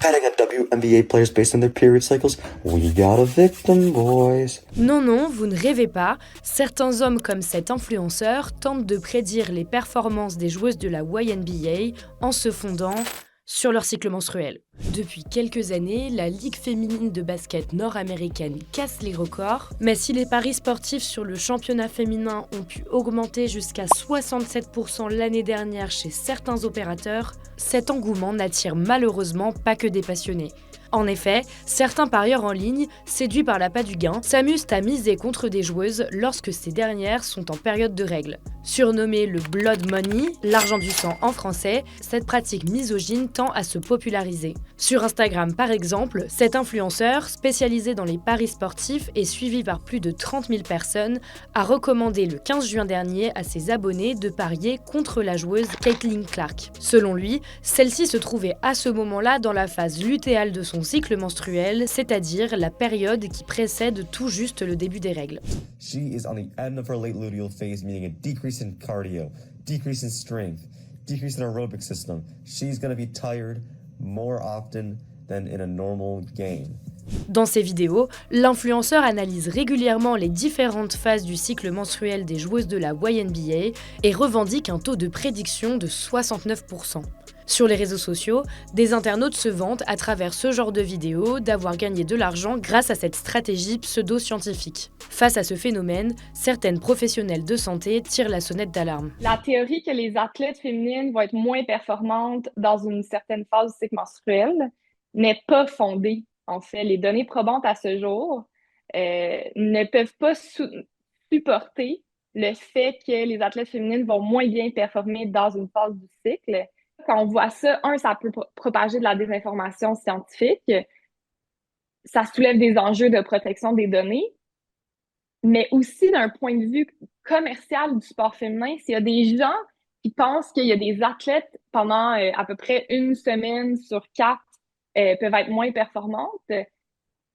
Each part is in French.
Betting on WNBA players based on their period cycles? We got a victim, boys. Non, non, vous ne rêvez pas. Certains hommes comme cet influenceur tentent de prédire les performances des joueuses de la YNBA en se fondant sur leur cycle menstruel. Depuis quelques années, la Ligue féminine de basket nord-américaine casse les records, mais si les paris sportifs sur le championnat féminin ont pu augmenter jusqu'à 67% l'année dernière chez certains opérateurs, cet engouement n'attire malheureusement pas que des passionnés. En effet, certains parieurs en ligne, séduits par l'appât du gain, s'amusent à miser contre des joueuses lorsque ces dernières sont en période de règles. Surnommée le blood money, l'argent du sang en français, cette pratique misogyne tend à se populariser. Sur Instagram par exemple, cet influenceur, spécialisé dans les paris sportifs et suivi par plus de 30 000 personnes, a recommandé le 15 juin dernier à ses abonnés de parier contre la joueuse Caitlin Clark. Selon lui, celle-ci se trouvait à ce moment-là dans la phase lutéale de son cycle menstruel, c'est-à-dire la période qui précède tout juste le début des règles. She is on the end of her late luteal phase, meaning a decrease in cardio, decrease in strength, decrease in aerobic system. She's going to be tired more often than in a normal game. Dans ses vidéos, l'influenceur analyse régulièrement les différentes phases du cycle menstruel des joueuses de la YNBA et revendique un taux de prédiction de 69%. Sur les réseaux sociaux, des internautes se vantent à travers ce genre de vidéos d'avoir gagné de l'argent grâce à cette stratégie pseudo-scientifique. Face à ce phénomène, certaines professionnelles de santé tirent la sonnette d'alarme. La théorie que les athlètes féminines vont être moins performantes dans une certaine phase du cycle menstruel n'est pas fondée. En fait, les données probantes à ce jour ne peuvent pas supporter le fait que les athlètes féminines vont moins bien performer dans une phase du cycle. Quand on voit ça, ça peut propager de la désinformation scientifique, ça soulève des enjeux de protection des données, mais aussi d'un point de vue commercial du sport féminin, s'il y a des gens qui pensent qu'il y a des athlètes pendant à peu près une semaine sur 4 peuvent être moins performantes,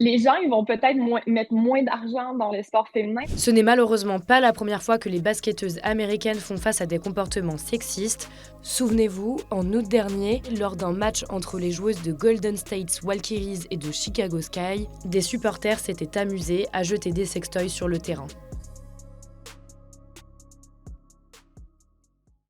les gens ils vont peut-être mettre moins d'argent dans le sport féminin. Ce n'est malheureusement pas la première fois que les basketteuses américaines font face à des comportements sexistes. Souvenez-vous, en août dernier, lors d'un match entre les joueuses de Golden State Valkyries et de Chicago Sky, des supporters s'étaient amusés à jeter des sextoys sur le terrain.